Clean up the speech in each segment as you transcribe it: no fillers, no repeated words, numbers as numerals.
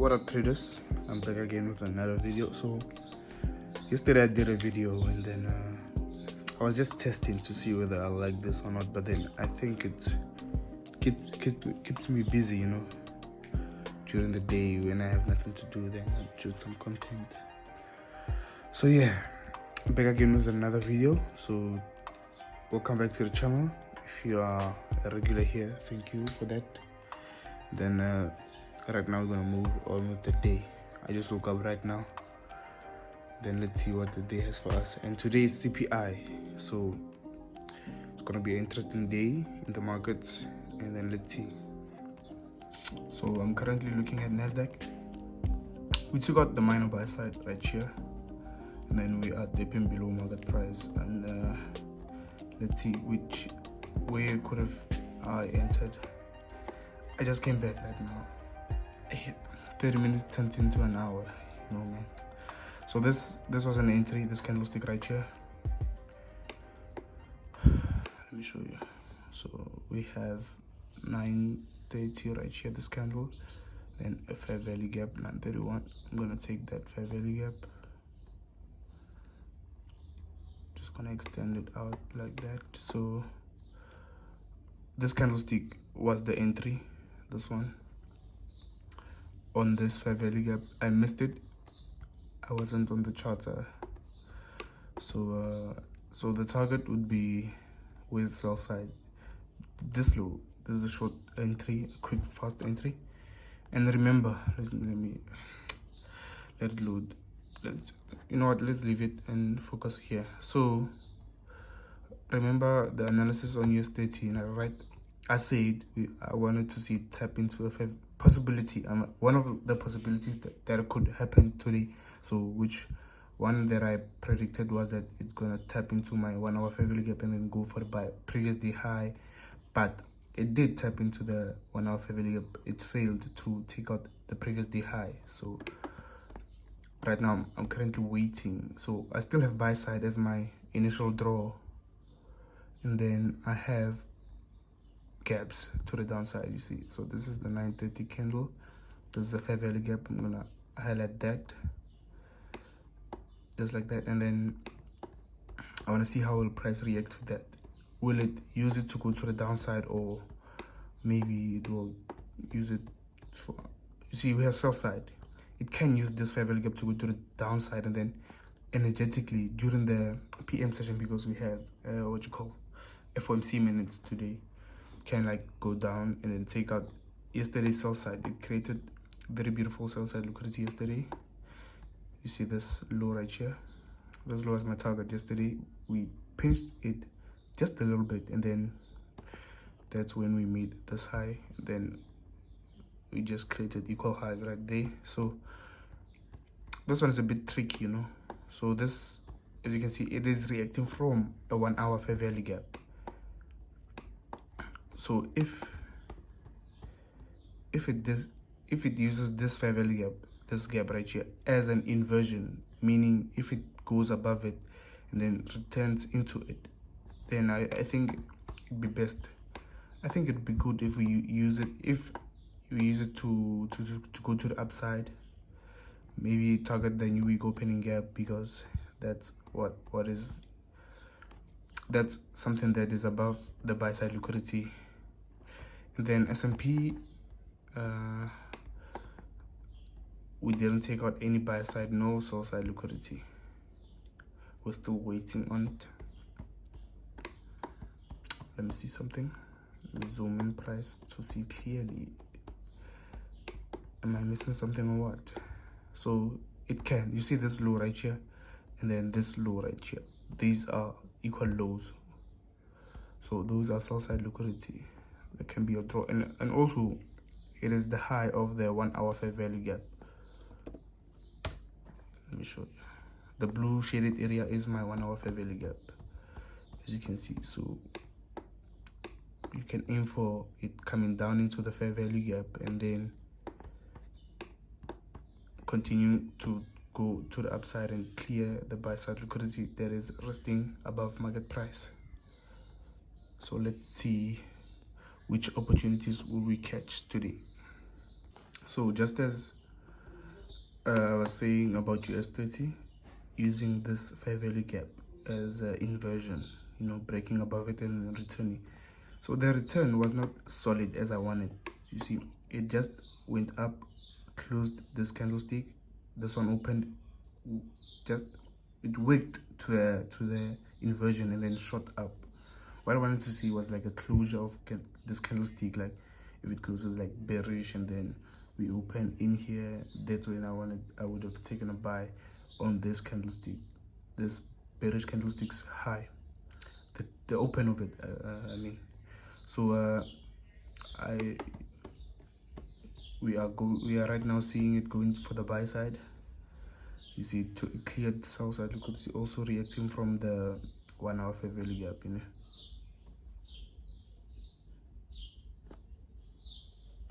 What up, traders? I'm back again with another video. So yesterday I did a video and then I was just testing to see whether I like this or not, but then I think it keeps me busy, during the day when I have nothing to do. Then I shoot some content. So yeah, I'm back again with another video. So welcome back to the channel. If you are a regular here, thank you for that. Then right now we're gonna move on with the day. I just woke up right now. Then let's see what the day has for us. And today is CPI, so it's gonna be an interesting day in the markets. And then let's see. So I'm currently looking at Nasdaq. We took out the minor buy side right here, and then we are dipping below market price. And let's see where could have I entered. I just came back right now. 30 minutes turned into an hour, man. So this was an entry, this candlestick right here. Let me show you. So we have 930 right here, this candle, then a fair value gap 931. I'm gonna take that fair value gap, just gonna extend it out like that. So this candlestick was the entry, this one on this fair value gap. I missed it, I wasn't on the chart. So the target would be with sell side this low. This is a short entry, a quick fast entry. And remember, let it load. Let's leave it and focus here. So remember the analysis on US13, right? I said I wanted to see it tap into a possibility. One of the possibilities that could happen today. So which one that I predicted was that it's gonna tap into my 1 hour fair value gap and then go for the previous day high. But it did tap into the 1 hour fair value gap. It failed to take out the previous day high. So right now I'm currently waiting. So I still have buy side as my initial draw, and then I have gaps to the downside, you see. So this is the 930 candle, this is a fair value gap. I'm gonna highlight that just like that, and then I want to see how will price react to that. Will it use it to go to the downside, or maybe it will use it for, you see, we have sell side. It can use this fair value gap to go to the downside, and then energetically during the PM session, because we have what you call FOMC minutes today, can like go down and then take out yesterday's sell side. It created very beautiful sell side liquidity yesterday. You see this low right here, this low is my target. Yesterday we pinched it just a little bit, and then that's when we made this high, and then we just created equal highs right there. So this one is a bit tricky, So this, as you can see, it is reacting from a 1 hour fair value gap. So if it uses this fair value gap, this gap right here, as an inversion, meaning if it goes above it and then returns into it, then I think it'd be best. I think it'd be good if we use it, if you use it to go to the upside. Maybe target the new week opening gap, because that's that's something that is above the buy side liquidity. And then S&P, we didn't take out any buy side, no sell side liquidity. We're still waiting on it. Let me see something. Let me zoom in price to see clearly. Am I missing something or what? So it can, you see this low right here, and then this low right here. These are equal lows. So those are sell side liquidity. That can be a draw, and also it is the high of the 1 hour fair value gap. Let me show you. The blue shaded area is my 1 hour fair value gap, as you can see. So you can aim for it coming down into the fair value gap, and then continue to go to the upside and clear the buy side liquidity that is resting above market price. So let's see which opportunities will we catch today. So just as I was saying about US30 using this fair value gap as inversion, you know, breaking above it and then returning. So the return was not solid as I wanted. You see, it just went up, closed this candlestick, this one opened, just it wicked to the inversion and then shot up. What I wanted to see was like a closure of this candlestick, like if it closes like bearish and then we open in here. That's when I would have taken a buy on this candlestick, this bearish candlestick's high, the open of it, I mean. So we are right now seeing it going for the buy side. You see it cleared sell side. You could see also reacting from the 1 hour fair value gap, you know.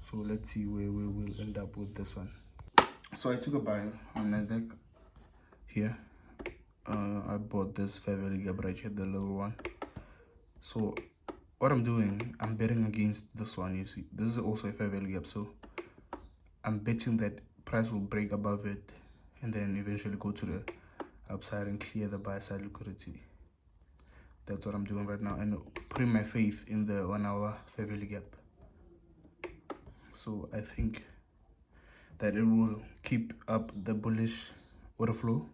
So let's see where we will end up with this one. So I took a buy on Nasdaq here. I bought this fair value gap right here, the little one. So what I'm doing, I'm betting against this one. You see, this is also a fair value gap, so I'm betting that price will break above it and then eventually go to the upside and clear the buy side liquidity. That's what I'm doing right now, and putting my faith in the 1 hour fair value gap. So I think that it will keep up the bullish order flow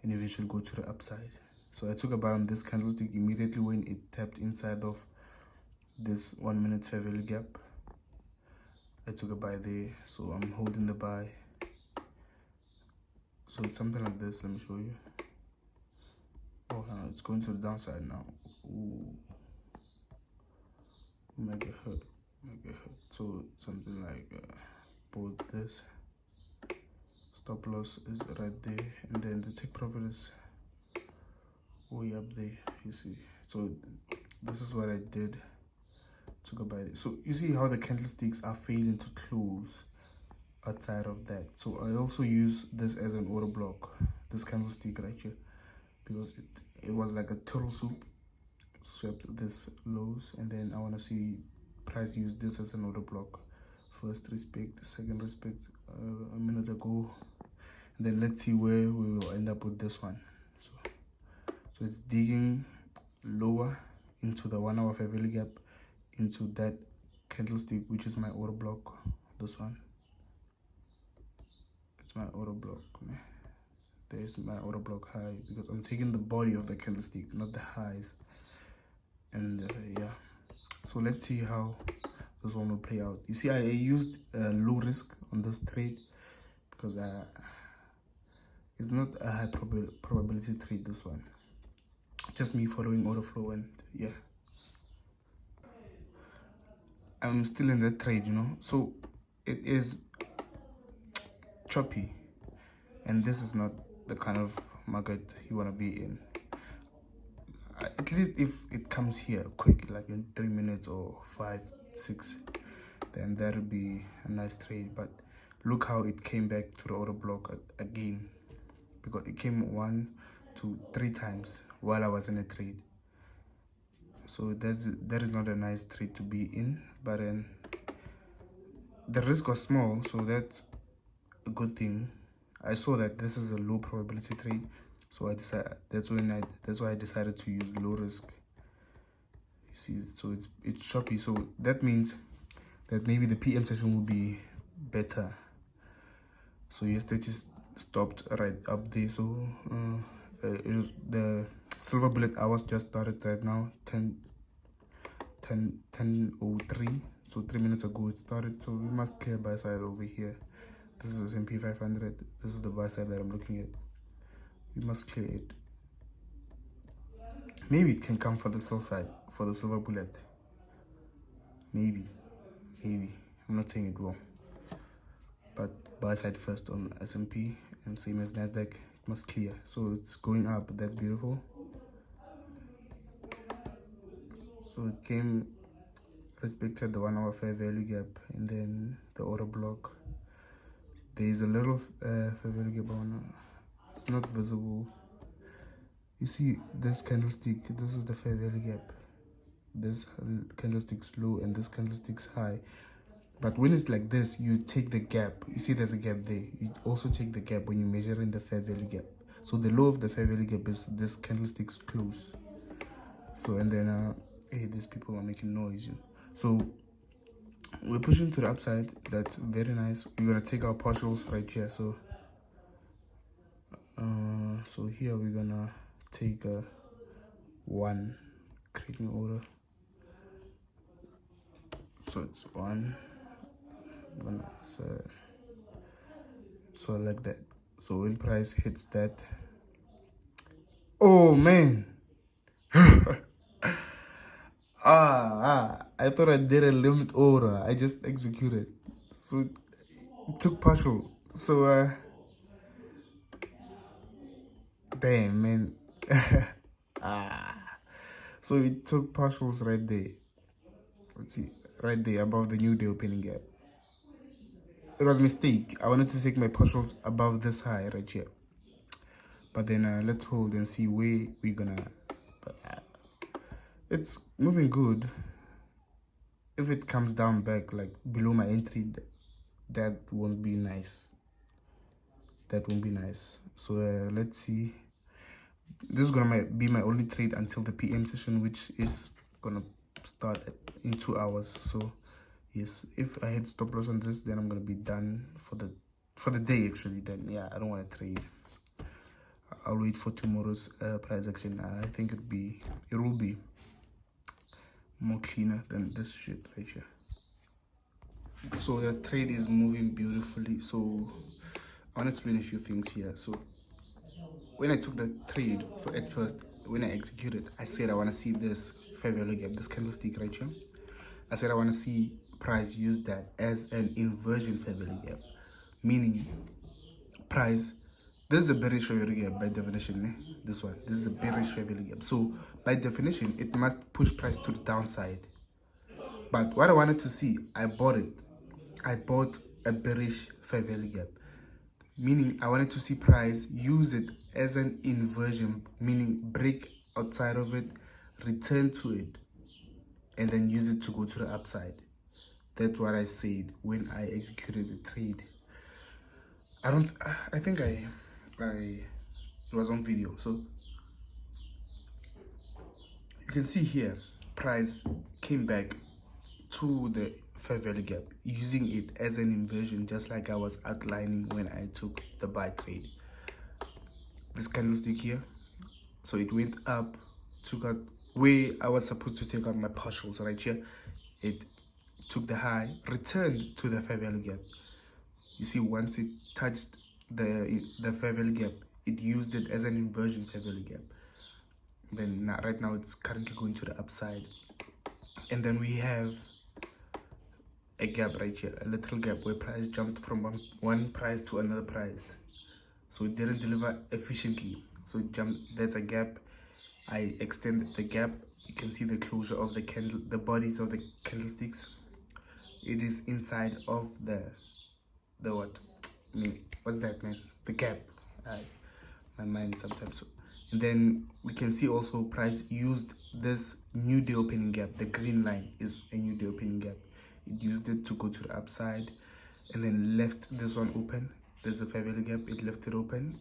and eventually go to the upside. So I took a buy on this candlestick immediately when it tapped inside of this 1 minute fair value gap. I took a buy there, so I'm holding the buy. So it's something like this. Let me show you. Oh, it's going to the downside now. Ooh, might get hurt. So something like both this. Stop loss is right there, and then the take profit is way up there. You see. So this is what I did. Took a buy. So you see how the candlesticks are failing to close outside of that. So I also use this as an order block, this candlestick right here, because it was like a turtle soup, swept this lows, and then I want to see price use this as an order block. First respect, second respect a minute ago, and then let's see where we will end up with this one. So it's digging lower into the 1 hour fair value gap, into that candlestick, which is my order block. This one, it's my order block. There's my order block high, because I'm taking the body of the candlestick, not the highs. And yeah, so let's see how this one will play out. You see, I used low risk on this trade because it's not a high probability trade, this one. Just me following order flow, and yeah, I'm still in that trade, you know. So it is choppy, and this is not the kind of market you want to be in. At least if it comes here quick, like in 3 minutes or 5, 6, then that'll be a nice trade. But look how it came back to the order block again, because it came 1 to 3 times while I was in a trade. So that is not a nice trade to be in, but the risk was small, so that's a good thing. I saw that this is a low probability trade, so I decided that's why I decided to use low risk. You see, so it's choppy, so that means that maybe the PM session will be better. So yesterday stopped right up there. So it was the silver bullet hours just started right now, 10:03. So 3 minutes ago it started. So we must clear buy side over here. This is S&P 500. This is the buy side that I'm looking at. We must clear it. Maybe it can come for the sell side, for the silver bullet. Maybe. I'm not saying it will. But buy side first on S&P, and same as Nasdaq, it must clear. So it's going up. That's beautiful. So it came, respected the 1 hour fair value gap, and then the order block. There is a little fair value gap on. It's not visible. You see this candlestick, this is the fair value gap. This candlestick's low and this candlestick's high, But when it's like this, you take the gap. You see there's a gap there. You also take the gap when you measure in the fair value gap. So the low of the fair value gap is this candlestick's close. So, and then hey, these people are making noise. So we're pushing to the upside. That's very nice. We're gonna take our partials right here. So so here we're gonna take one, creating order. So it's one. I'm gonna so like that. So when price hits that, oh man. I thought I did a limit order. I just executed. So it took partial. So damn man. So it took partials right there. Let's see, right there above the new day opening gap. It was a mistake. I wanted to take my partials above this high right here. But then let's hold and see where we're gonna. It's moving good. If it comes down back like below my entry, that won't be nice. That won't be nice. So let's see. This is gonna be my only trade until the PM session, which is gonna start in 2 hours. So yes, if I hit stop loss on this, then I'm gonna be done for the day actually. Then yeah, I don't want to trade. I'll wait for tomorrow's price action. I think it will be more cleaner than this shit right here. So the trade is moving beautifully. So I want to explain a few things here. So when I took the trade at first, when I executed, I said I want to see this fair value gap, this candlestick right here. I said I want to see price use that as an inversion fair value gap, meaning price. This is a bearish fair value gap by definition. This is a bearish fair value gap. So by definition, it must push price to the downside. But what I wanted to see, I bought it. I bought a bearish fair value gap, meaning I wanted to see price use it as an inversion, meaning break outside of it, return to it, and then use it to go to the upside. That's what I said when I executed the trade. I think it was on video. So you can see here, price came back to the fair value gap, using it as an inversion, just like I was outlining when I took the buy trade. This candlestick here, so it went up, took out where I was supposed to take out my partials right here. It took the high, returned to the fair value gap. You see, once it touched the fair value gap, it used it as an inversion fair value gap. Then right now it's currently going to the upside, and then we have a gap right here, a little gap where price jumped from one price to another price. So it didn't deliver efficiently. So it jumped. That's a gap. I extended the gap. You can see the closure of the bodies of the candlesticks. It is inside of the what? What's that, man? The gap. My mind sometimes. And then we can see also price used this new day opening gap. The green line is a new day opening gap. It used it to go to the upside, and then left this one open. There's a fair value gap. It left it open,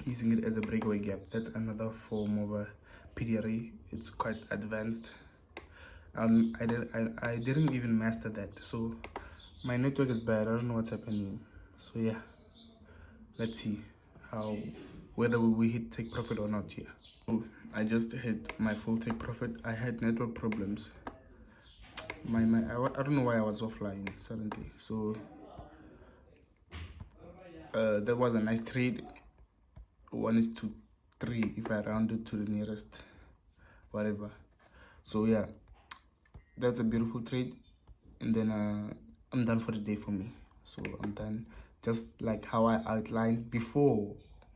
using it as a breakaway gap. That's another form of a PDRA. It's quite advanced. I didn't even master that, so my network is bad. I don't know what's happening. So yeah, let's see whether we hit take profit or not here. So I just hit my full take profit. I had network problems. I don't know why I was offline suddenly. So that was a nice trade. 1:3 if I round it to the nearest whatever. So yeah, that's a beautiful trade. And then I'm done for the day for me. So I'm done, just like how I outlined before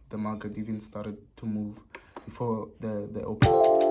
the market even started to move, before the open.